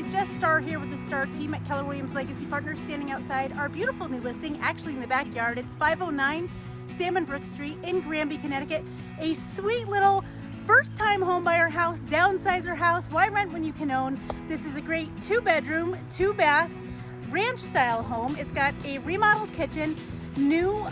guys, Jess Starr here with the Starr team at Keller Williams Legacy Partners, standing outside our beautiful new listing, actually in the backyard. It's 509 Salmon Brook Street in Granby, Connecticut. A sweet little first-time home buyer house, downsizer house. Why rent when you can own? This is a great 2-bedroom, 2-bath, ranch-style home. It's got a remodeled kitchen, new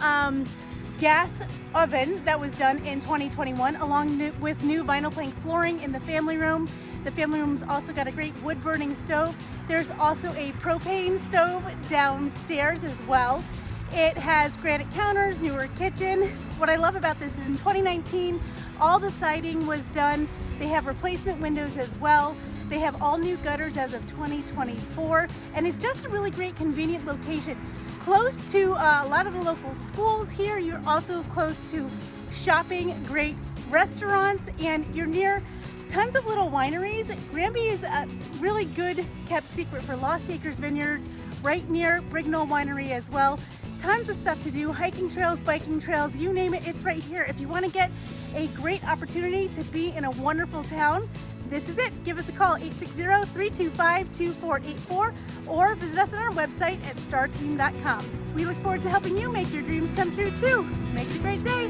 gas oven that was done in 2021, along with new vinyl plank flooring in the family room. The family room's also got a great wood burning stove. There's also a propane stove downstairs as well. It has granite counters, newer kitchen. What I love about this is in 2019, all the siding was done. They have replacement windows as well. They have all new gutters as of 2024, and it's just a really great convenient location. Close to a lot of the local schools here. You're also close to shopping, great restaurants, and you're near tons of little wineries. Granby is a really good kept secret for Lost Acres Vineyard, right near Brignall Winery as well. Tons of stuff to do, hiking trails, biking trails, you name it, it's right here. If you want to get a great opportunity to be in a wonderful town, this is it. Give us a call, 860-325-2484, or visit us on our website at starteam.com. We look forward to helping you make your dreams come true too. Make it a great day.